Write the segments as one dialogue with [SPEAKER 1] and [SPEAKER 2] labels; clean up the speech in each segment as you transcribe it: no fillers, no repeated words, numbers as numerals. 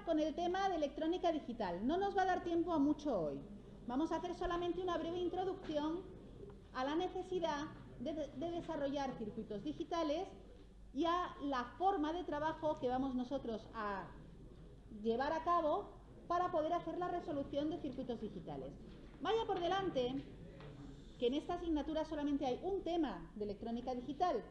[SPEAKER 1] con el tema de electrónica digital. No nos va a dar tiempo a mucho hoy. Vamos a hacer solamente una breve introducción a la necesidad de desarrollar circuitos digitales y a la forma de trabajo que vamos nosotros a llevar a cabo para poder hacer la resolución de circuitos digitales. Vaya por delante que en esta asignatura solamente hay un tema de electrónica digital.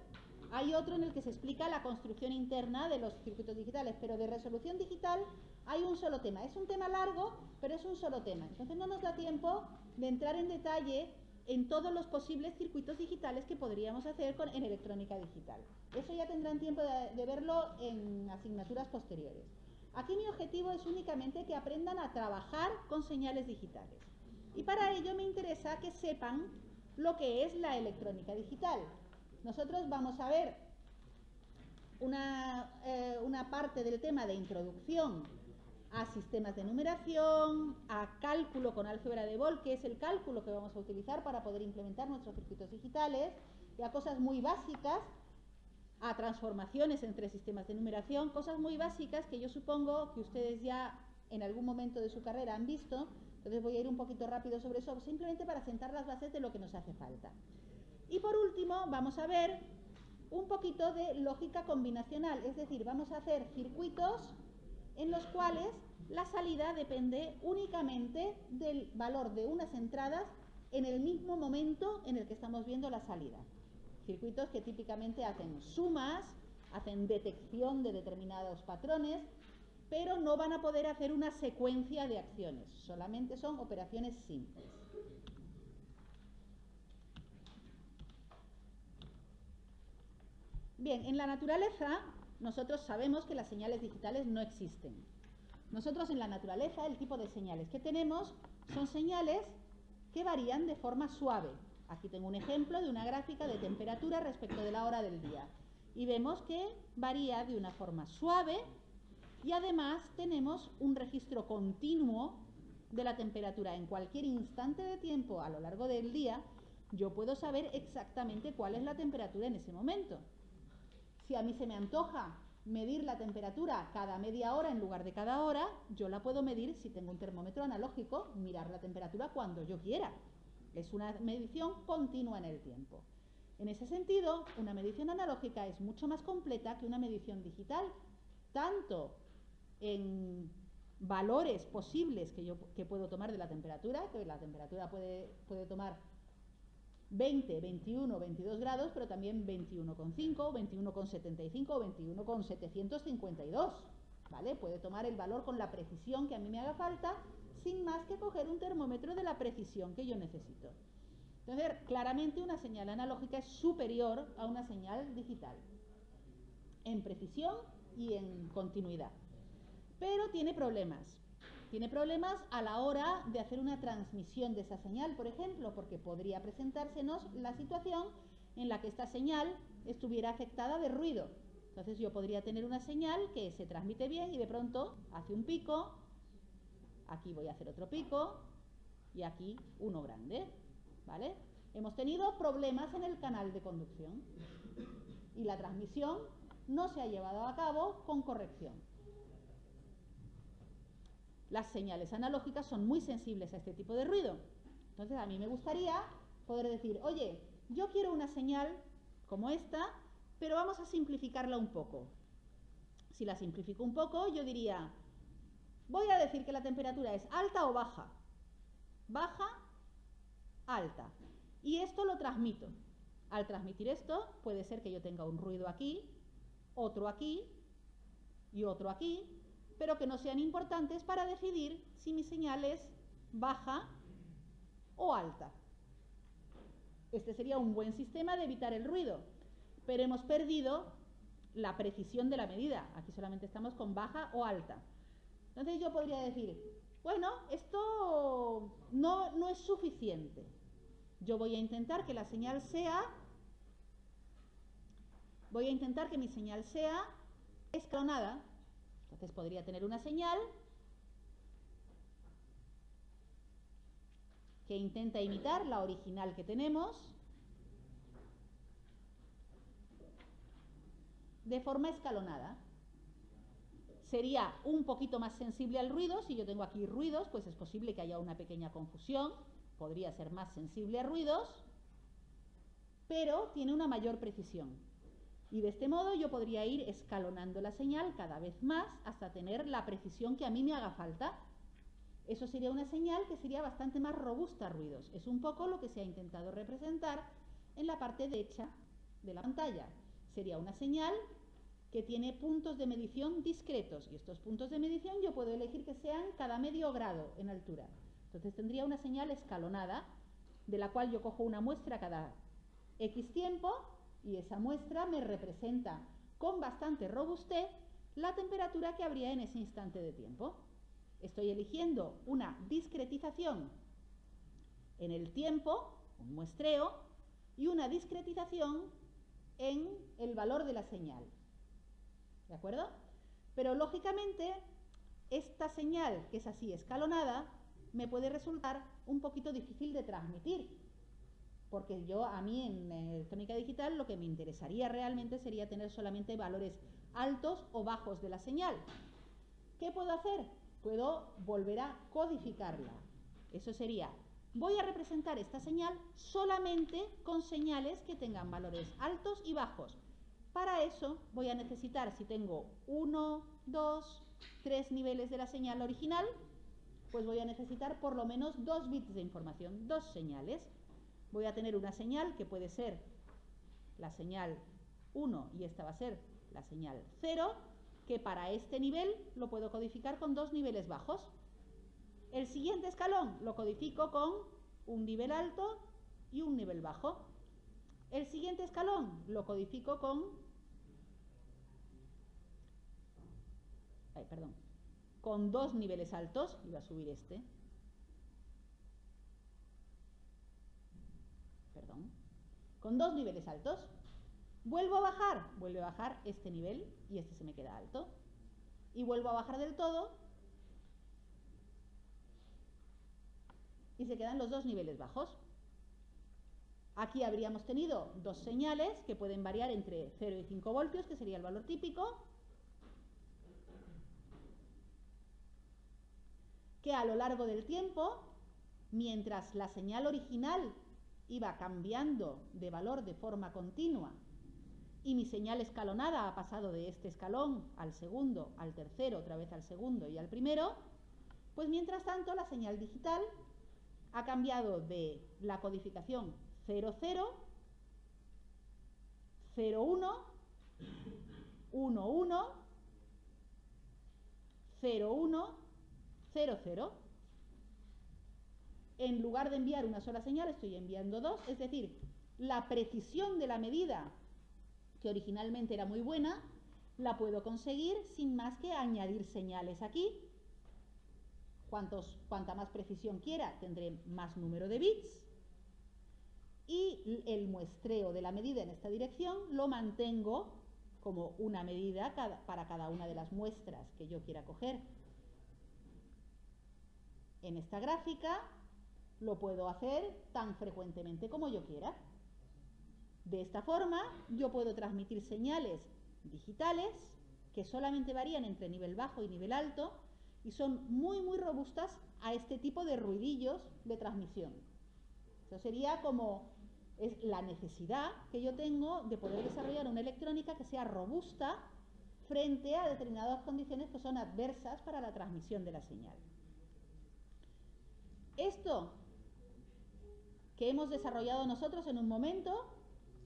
[SPEAKER 1] Hay otro en el que se explica la construcción interna de los circuitos digitales, pero de resolución digital hay un solo tema. Es un tema largo, pero es un solo tema. Entonces no nos da tiempo de entrar en detalle en todos los posibles circuitos digitales que podríamos hacer en electrónica digital. Eso ya tendrán tiempo de verlo en asignaturas posteriores. Aquí mi objetivo es únicamente que aprendan a trabajar con señales digitales. Y para ello me interesa que sepan lo que es la electrónica digital. Nosotros vamos a ver una parte del tema de introducción a sistemas de numeración, a cálculo con álgebra de Boole, que es el cálculo que vamos a utilizar para poder implementar nuestros circuitos digitales, y a cosas muy básicas, a transformaciones entre sistemas de numeración, cosas muy básicas que yo supongo que ustedes ya en algún momento de su carrera han visto. Entonces voy a ir un poquito rápido sobre eso, simplemente para sentar las bases de lo que nos hace falta. Y por último vamos a ver un poquito de lógica combinacional, es decir, vamos a hacer circuitos en los cuales la salida depende únicamente del valor de unas entradas en el mismo momento en el que estamos viendo la salida. Circuitos que típicamente hacen sumas, hacen detección de determinados patrones, pero no van a poder hacer una secuencia de acciones, solamente son operaciones simples. Bien, en la naturaleza nosotros sabemos que las señales digitales no existen. Nosotros en la naturaleza el tipo de señales que tenemos son señales que varían de forma suave. Aquí tengo un ejemplo de una gráfica de temperatura respecto de la hora del día. Y vemos que varía de una forma suave y además tenemos un registro continuo de la temperatura. En cualquier instante de tiempo a lo largo del día yo puedo saber exactamente cuál es la temperatura en ese momento. Si a mí se me antoja medir la temperatura cada media hora en lugar de cada hora, yo la puedo medir si tengo un termómetro analógico, mirar la temperatura cuando yo quiera. Es una medición continua en el tiempo. En ese sentido, una medición analógica es mucho más completa que una medición digital, tanto en valores posibles que puedo tomar de la temperatura, que la temperatura puede tomar 20, 21, 22 grados, pero también 21,5, 21,75 o 21,752, ¿vale? Puede tomar el valor con la precisión que a mí me haga falta, sin más que coger un termómetro de la precisión que yo necesito. Entonces, claramente una señal analógica es superior a una señal digital, en precisión y en continuidad. Pero tiene problemas. Tiene problemas a la hora de hacer una transmisión de esa señal, por ejemplo, porque podría presentársenos la situación en la que esta señal estuviera afectada de ruido. Entonces yo podría tener una señal que se transmite bien y de pronto hace un pico, aquí voy a hacer otro pico y aquí uno grande, ¿vale? Hemos tenido problemas en el canal de conducción y la transmisión no se ha llevado a cabo con corrección. Las señales analógicas son muy sensibles a este tipo de ruido. Entonces a mí me gustaría poder decir, oye, yo quiero una señal como esta, pero vamos a simplificarla un poco. Si la simplifico un poco, yo diría, voy a decir que la temperatura es alta o baja. Baja, alta. Y esto lo transmito. Al transmitir esto, puede ser que yo tenga un ruido aquí, otro aquí y otro aquí, pero que no sean importantes para decidir si mi señal es baja o alta. Este sería un buen sistema de evitar el ruido, pero hemos perdido la precisión de la medida. Aquí solamente estamos con baja o alta. Entonces yo podría decir, bueno, esto no es suficiente. Yo voy a intentar que la señal sea, que mi señal sea escalonada. Entonces podría tener una señal que intenta imitar la original que tenemos de forma escalonada. sería un poquito más sensible al ruido. Si yo tengo aquí ruidos, pues es posible que haya una pequeña confusión. Podría ser más sensible a ruidos, pero tiene una mayor precisión. Y de este modo yo podría ir escalonando la señal cada vez más hasta tener la precisión que a mí me haga falta. Eso sería una señal que sería bastante más robusta a ruidos. Es un poco lo que se ha intentado representar en la parte derecha de la pantalla. Sería una señal que tiene puntos de medición discretos, y estos puntos de medición yo puedo elegir que sean cada medio grado en altura. Entonces tendría una señal escalonada, de la cual yo cojo una muestra cada X tiempo, y esa muestra me representa con bastante robustez la temperatura que habría en ese instante de tiempo. Estoy eligiendo una discretización en el tiempo, un muestreo, y una discretización en el valor de la señal. ¿De acuerdo? Pero lógicamente esta señal, que es así escalonada, me puede resultar un poquito difícil de transmitir, porque a mí en electrónica digital lo que me interesaría realmente sería tener solamente valores altos o bajos de la señal. ¿Qué puedo hacer? Puedo volver a codificarla. Eso sería, voy a representar esta señal solamente con señales que tengan valores altos y bajos. Para eso voy a necesitar, si tengo 1, 2, 3 niveles de la señal original, pues voy a necesitar por lo menos 2 bits de información, 2 señales. Voy a tener una señal que puede ser la señal 1 y esta va a ser la señal 0, que para este nivel lo puedo codificar con 2 niveles bajos. El siguiente escalón lo codifico con un nivel alto y un nivel bajo. El siguiente escalón lo codifico con 2 niveles altos, iba a subir con 2 niveles altos. Vuelve a bajar este nivel y este se me queda alto. Y vuelvo a bajar del todo y se quedan los 2 niveles bajos. Aquí habríamos tenido 2 señales que pueden variar entre 0 y 5 voltios, que sería el valor típico, que a lo largo del tiempo, mientras la señal original iba cambiando de valor de forma continua y mi señal escalonada ha pasado de este escalón al segundo, al tercero, otra vez al segundo y al primero, pues mientras tanto la señal digital ha cambiado de la codificación 00, 01, 11, 01, 00. En lugar de enviar una sola señal, estoy enviando 2, es decir, la precisión de la medida, que originalmente era muy buena, la puedo conseguir sin más que añadir señales aquí. Cuanta más precisión quiera, tendré más número de bits. Y el muestreo de la medida en esta dirección lo mantengo como una medida para cada una de las muestras que yo quiera coger. En esta gráfica lo puedo hacer tan frecuentemente como yo quiera. De esta forma yo puedo transmitir señales digitales que solamente varían entre nivel bajo y nivel alto y son muy robustas a este tipo de ruidillos de transmisión. Eso sería como es la necesidad que yo tengo de poder desarrollar una electrónica que sea robusta frente a determinadas condiciones que son adversas para la transmisión de la señal. Esto que hemos desarrollado nosotros en un momento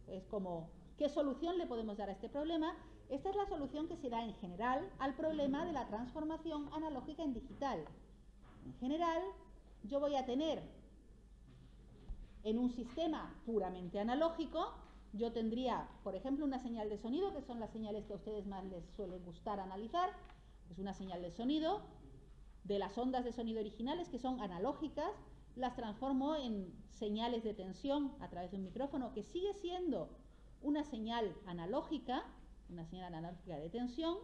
[SPEAKER 1] es como, ¿qué solución le podemos dar a este problema? Esta es la solución que se da en general al problema de la transformación analógica en digital. En general, yo voy a tener en un sistema puramente analógico, yo tendría, por ejemplo, una señal de sonido, que son las señales que a ustedes más les suelen gustar analizar. Es una señal de sonido de las ondas de sonido originales, que son analógicas, las transformo en señales de tensión a través de un micrófono, que sigue siendo una señal analógica de tensión.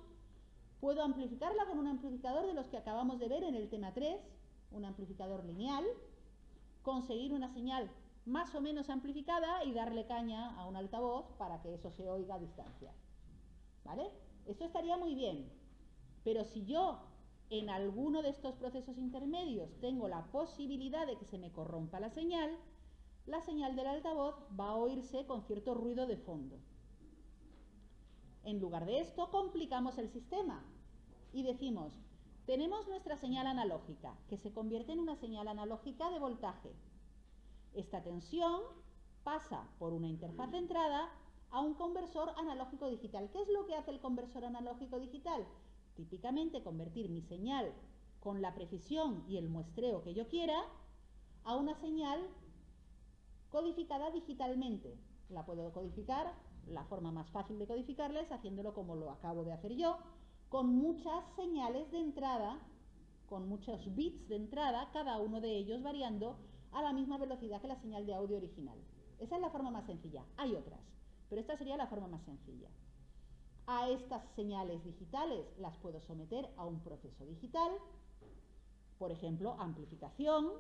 [SPEAKER 1] Puedo amplificarla con un amplificador de los que acabamos de ver en el tema 3, un amplificador lineal, conseguir una señal más o menos amplificada y darle caña a un altavoz para que eso se oiga a distancia. ¿Vale? Esto estaría muy bien, Pero si yo en alguno de estos procesos intermedios tengo la posibilidad de que se me corrompa la señal del altavoz va a oírse con cierto ruido de fondo. En lugar de esto, complicamos el sistema y decimos, tenemos nuestra señal analógica, que se convierte en una señal analógica de voltaje. Esta tensión pasa por una interfaz de entrada a un conversor analógico digital. ¿Qué es lo que hace el conversor analógico digital? Típicamente convertir mi señal con la precisión y el muestreo que yo quiera a una señal codificada digitalmente. La puedo codificar, la forma más fácil de codificarla es haciéndolo como lo acabo de hacer yo, con muchas señales de entrada, con muchos bits de entrada, cada uno de ellos variando a la misma velocidad que la señal de audio original. Esa es la forma más sencilla. Hay otras, pero esta sería la forma más sencilla. A estas señales digitales las puedo someter a un proceso digital, por ejemplo, amplificación,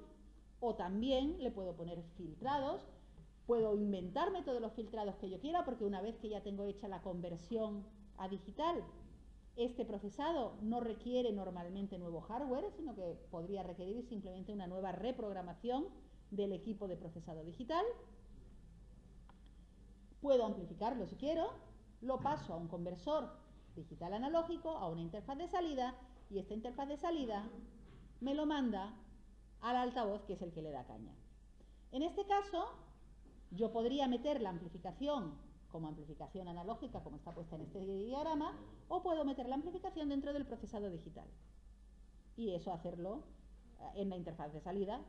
[SPEAKER 1] o también le puedo poner filtrados. Puedo inventarme todos los filtrados que yo quiera, porque una vez que ya tengo hecha la conversión a digital, este procesado no requiere normalmente nuevo hardware, sino que podría requerir simplemente una nueva reprogramación del equipo de procesado digital. Puedo amplificarlo si quiero, lo paso a un conversor digital analógico, a una interfaz de salida, y esta interfaz de salida me lo manda al altavoz, que es el que le da caña. En este caso, yo podría meter la amplificación como amplificación analógica, como está puesta en este diagrama, o puedo meter la amplificación dentro del procesado digital. Y eso hacerlo en la interfaz de salida,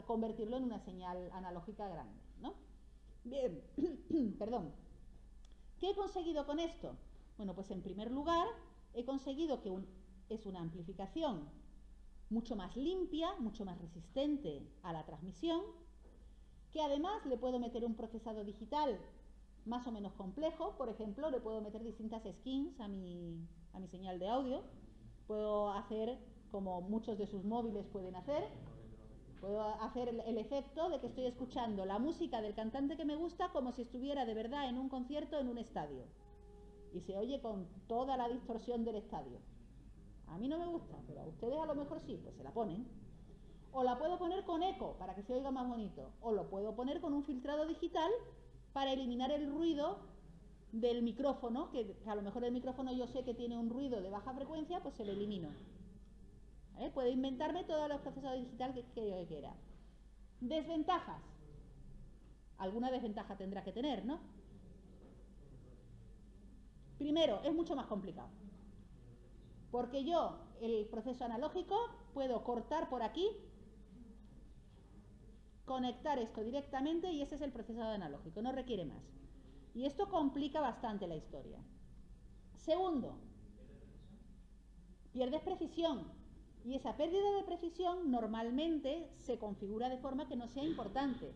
[SPEAKER 1] convertirlo en una señal analógica grande, ¿no? Bien, perdón. ¿Qué he conseguido con esto? Bueno, pues en primer lugar, he conseguido que es una amplificación mucho más limpia, mucho más resistente a la transmisión, que además le puedo meter un procesado digital más o menos complejo. Por ejemplo, le puedo meter distintas skins a mi señal de audio. Puedo hacer, como muchos de sus móviles pueden hacer, puedo hacer el efecto de que estoy escuchando la música del cantante que me gusta como si estuviera de verdad en un concierto en un estadio. Y se oye con toda la distorsión del estadio. A mí no me gusta, pero a ustedes a lo mejor sí, pues se la ponen. O la puedo poner con eco para que se oiga más bonito. O lo puedo poner con un filtrado digital para eliminar el ruido del micrófono, que a lo mejor el micrófono yo sé que tiene un ruido de baja frecuencia, pues se lo elimino. Puedo inventarme todos los procesadores digitales que yo quiera. Desventajas. Alguna desventaja tendrá que tener, ¿no? Primero, es mucho más complicado. Porque yo, el proceso analógico, puedo cortar por aquí, conectar esto directamente y ese es el procesado analógico, no requiere más. Y esto complica bastante la historia. Segundo, pierdes precisión. Y esa pérdida de precisión normalmente se configura de forma que no sea importante,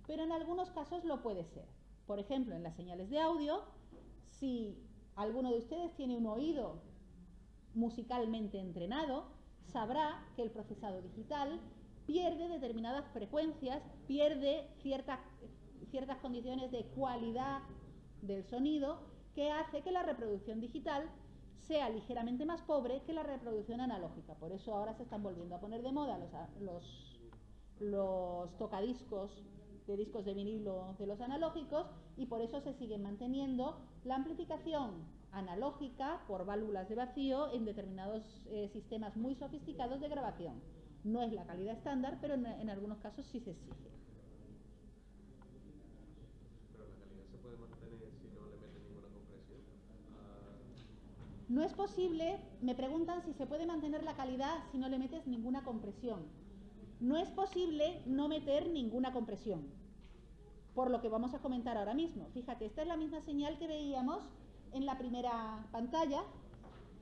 [SPEAKER 1] pero en algunos casos lo puede ser. Por ejemplo, en las señales de audio, si alguno de ustedes tiene un oído musicalmente entrenado, sabrá que el procesado digital pierde determinadas frecuencias, pierde ciertas condiciones de cualidad del sonido, que hace que la reproducción digital sea ligeramente más pobre que la reproducción analógica. Por eso ahora se están volviendo a poner de moda los tocadiscos de discos de vinilo de los analógicos, y por eso se sigue manteniendo la amplificación analógica por válvulas de vacío en determinados sistemas muy sofisticados de grabación. No es la calidad estándar, pero en algunos casos sí se exige.
[SPEAKER 2] Pero la calidad se puede mantener si no le meten ninguna compresión.
[SPEAKER 1] No es posible, me preguntan si se puede mantener la calidad si no le metes ninguna compresión. No es posible no meter ninguna compresión, por lo que vamos a comentar ahora mismo. Fíjate, esta es la misma señal que veíamos en la primera pantalla,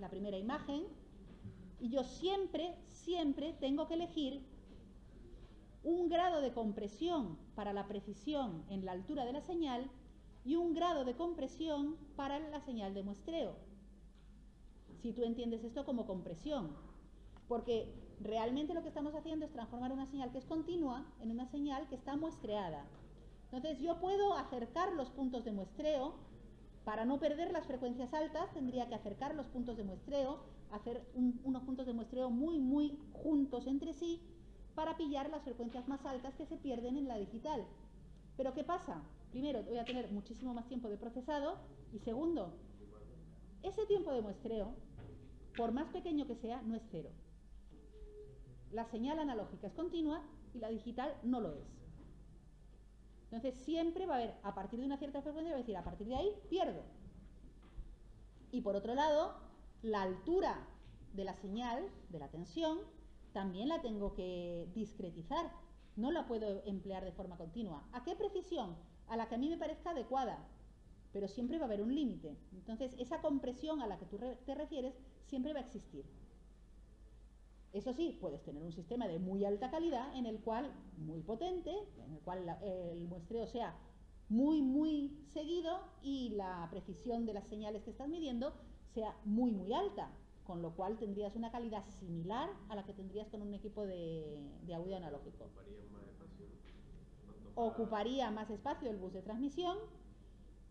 [SPEAKER 1] la primera imagen, y yo siempre tengo que elegir un grado de compresión para la precisión en la altura de la señal y un grado de compresión para la señal de muestreo. Si tú entiendes esto como compresión, porque realmente lo que estamos haciendo es transformar una señal que es continua en una señal que está muestreada. Entonces yo puedo acercar los puntos de muestreo. Para no perder las frecuencias altas tendría que acercar los puntos de muestreo hacer unos puntos de muestreo muy juntos entre sí para pillar las frecuencias más altas que se pierden en la digital. Pero ¿qué pasa? Primero, voy a tener muchísimo más tiempo de procesado y segundo, ese tiempo de muestreo, por más pequeño que sea, no es cero. La señal analógica es continua y la digital no lo es. Entonces siempre va a haber, a partir de una cierta frecuencia, va a decir, a partir de ahí pierdo. Y por otro lado, la altura de la señal, de la tensión, también la tengo que discretizar. No la puedo emplear de forma continua. ¿A qué precisión? A la que a mí me parezca adecuada. Pero siempre va a haber un límite. Entonces, esa compresión a la que tú te refieres siempre va a existir. Eso sí, puedes tener un sistema de muy alta calidad en el cual, muy potente, en el cual el muestreo sea muy seguido y la precisión de las señales que estás midiendo sea muy alta, con lo cual tendrías una calidad similar a la que tendrías con un equipo de audio analógico. Ocuparía más espacio el bus de transmisión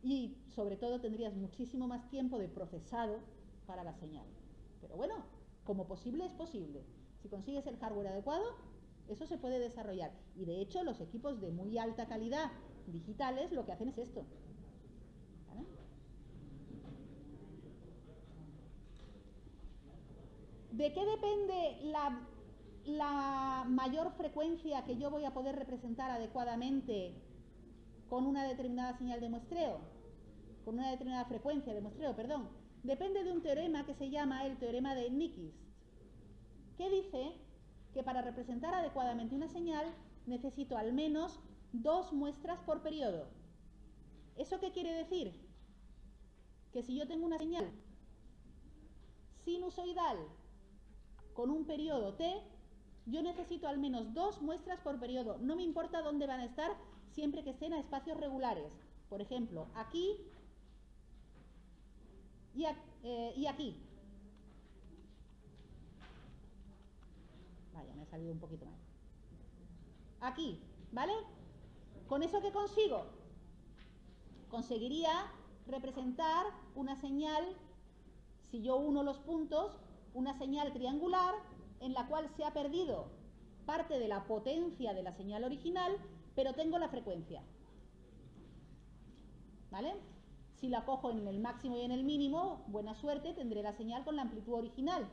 [SPEAKER 1] y sobre todo tendrías muchísimo más tiempo de procesado para la señal. Pero bueno, como posible es posible. Si consigues el hardware adecuado, eso se puede desarrollar. Y de hecho los equipos de muy alta calidad digitales lo que hacen es esto. ¿Vale? ¿De qué depende la mayor frecuencia que yo voy a poder representar adecuadamente con una determinada señal de muestreo? Con una determinada frecuencia de muestreo, perdón. Depende de un teorema que se llama el teorema de Nyquist, que dice que para representar adecuadamente una señal necesito al menos 2 muestras por periodo. ¿Eso qué quiere decir? Que si yo tengo una señal sinusoidal con un periodo t, yo necesito al menos 2 muestras por periodo. No me importa dónde van a estar, siempre que estén a espacios regulares. Por ejemplo, aquí y aquí. Vaya, me ha salido un poquito mal. Aquí, ¿vale? ¿Con eso qué consigo? Conseguiría representar una señal, si yo uno los puntos, una señal triangular en la cual se ha perdido parte de la potencia de la señal original, pero tengo la frecuencia. ¿Vale? Si la cojo en el máximo y en el mínimo, buena suerte, tendré la señal con la amplitud original.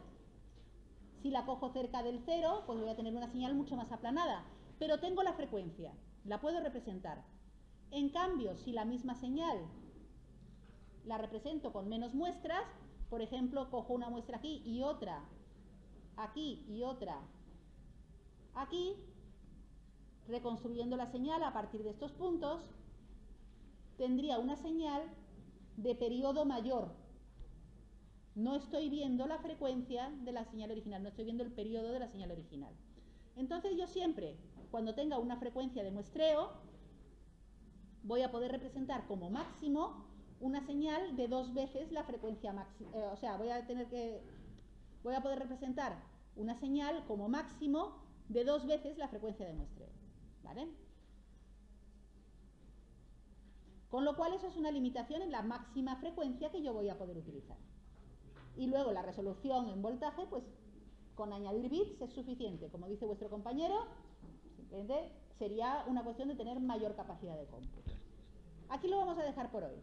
[SPEAKER 1] Si la cojo cerca del cero, pues voy a tener una señal mucho más aplanada, pero tengo la frecuencia, la puedo representar. En cambio, si la misma señal la represento con menos muestras, por ejemplo, cojo una muestra aquí y otra aquí y otra aquí, reconstruyendo la señal a partir de estos puntos, tendría una señal de periodo mayor. No estoy viendo la frecuencia de la señal original, no estoy viendo el periodo de la señal original. Entonces yo siempre, cuando tenga una frecuencia de muestreo, voy a poder representar como máximo una señal de 2 veces la frecuencia máxima. O sea, voy a poder representar una señal como máximo de 2 veces la frecuencia de muestreo. ¿Vale? Con lo cual eso es una limitación en la máxima frecuencia que yo voy a poder utilizar. Y luego la resolución en voltaje, pues con añadir bits es suficiente. Como dice vuestro compañero, simplemente sería una cuestión de tener mayor capacidad de cómputo. Aquí lo vamos a dejar por hoy.